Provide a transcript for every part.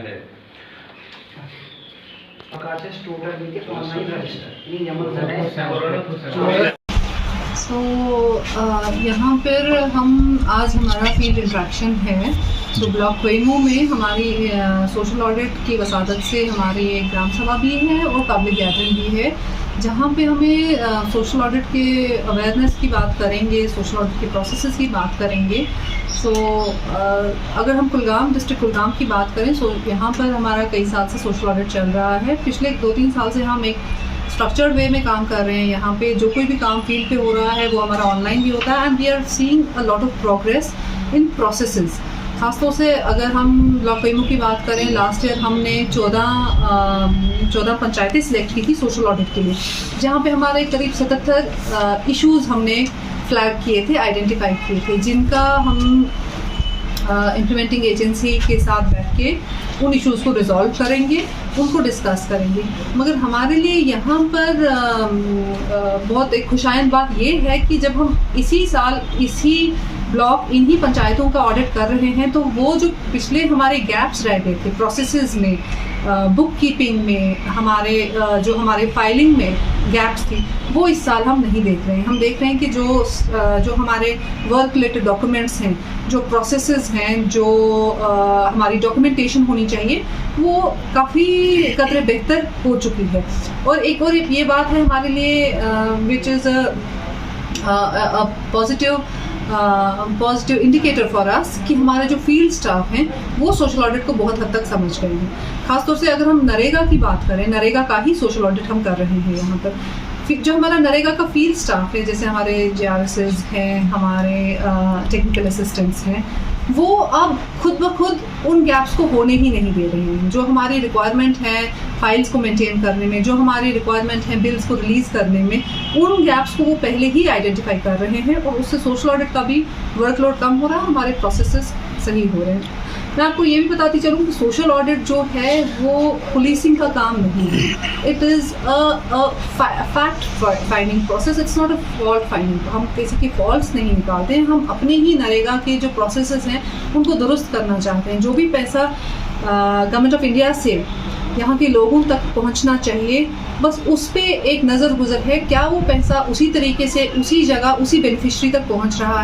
है। यहाँ पर हम आज हमारा फील्ड इंट्रैक्शन है। तो ब्लॉक कोहिमा में हमारी सोशल ऑडिट की वसादत से हमारी एक ग्राम सभा भी है और पब्लिक गैदरिंग भी है, जहाँ पे हमें सोशल ऑडिट के अवेयरनेस की बात करेंगे, सोशल ऑडिट के प्रोसेसेस की बात करेंगे। अगर हम कुलगाम डिस्ट्रिक्ट कुलगाम की बात करें, यहाँ पर हमारा कई साल से सोशल ऑडिट चल रहा है। पिछले 2-3 साल से हम एक स्ट्रक्चर्ड वे में काम कर रहे हैं। यहाँ पे जो कोई भी काम फील्ड पे हो रहा है वो हमारा ऑनलाइन भी होता है and we are seeing a lot of progress in processes. खासतौर से अगर हम ब्लॉक कोहिमा की बात करें, लास्ट ईयर हमने 14 पंचायतें सिलेक्ट की थी सोशल ऑडिट के लिए, जहाँ पे हमारे करीब 77 इश्यूज़ हमने फ्लैग किए थे, आइडेंटिफाई किए थे, जिनका हम इम्प्लीमेंटिंग एजेंसी के साथ बैठ के उन इश्यूज़ को रिजॉल्व करेंगे, उनको डिस्कस करेंगे। मगर हमारे लिए यहाँ पर बहुत एक खुशायन बात ये है कि जब हम इसी साल इसी ब्लॉक इन्हीं पंचायतों का ऑडिट कर रहे हैं, तो वो जो पिछले हमारे गैप्स रह गए थे प्रोसेसेस में, बुक कीपिंग में, हमारे फाइलिंग में गैप्स थी, वो इस साल हम नहीं देख रहे हैं। हम देख रहे हैं कि जो हमारे वर्क रिलेटेड डॉक्यूमेंट्स हैं, जो प्रोसेसेस हैं, जो हमारी डॉक्यूमेंटेशन होनी चाहिए, वो काफ़ी कदर बेहतर हो चुकी है। और एक ये बात है हमारे लिए which is a positive indicator for us कि हमारे जो फील्ड स्टाफ हैं वो सोशल ऑडिट को बहुत हद तक समझ गए हैं। खासतौर से अगर हम नरेगा की बात करें, नरेगा का ही सोशल ऑडिट हम कर रहे हैं यहाँ पर। जो हमारा नरेगा का फील्ड स्टाफ है, जैसे हमारे JRSs हैं, हमारे टेक्निकल असिस्टेंट्स हैं, वो अब खुद ब खुद उन गैप्स को होने ही नहीं दे रहे हैं। जो हमारी रिक्वायरमेंट है फाइल्स को मेंटेन करने में, जो हमारी रिक्वायरमेंट है बिल्स को रिलीज़ करने में, उन गैप्स को वो पहले ही आइडेंटिफाई कर रहे हैं और उससे सोशल ऑडिट का भी वर्कलोड कम हो रहा है, हमारे प्रोसेसेस सही हो रहे हैं। मैं आपको ये भी बताती चलूँ कि सोशल ऑडिट जो है वो पुलिसिंग का काम नहीं है। It is a fact finding process, it's not a fault finding. हम किसी की फॉल्ट्स नहीं निकालते हैं, हम अपने ही नरेगा के जो प्रोसेसेस हैं उनको दुरुस्त करना चाहते हैं। जो भी पैसा गवर्नमेंट ऑफ इंडिया से यहाँ के लोगों तक पहुँचना चाहिए, बस उस पर एक नज़र गुजर है, क्या वो पैसा उसी तरीके से उसी जगह उसी बेनिफिशरी तक पहुँच रहा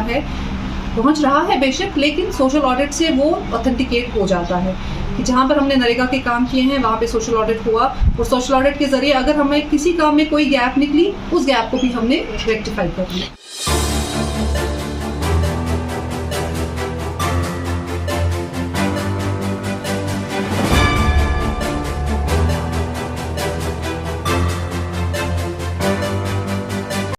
है बेशक, लेकिन सोशल ऑडिट से वो ऑथेंटिकेट हो जाता है कि जहाँ पर हमने नरेगा के काम किए हैं वहाँ पे सोशल ऑडिट हुआ, और सोशल ऑडिट के ज़रिए अगर हमें किसी काम में कोई गैप निकली, उस गैप को भी हमने रेक्टिफाई कर लिया।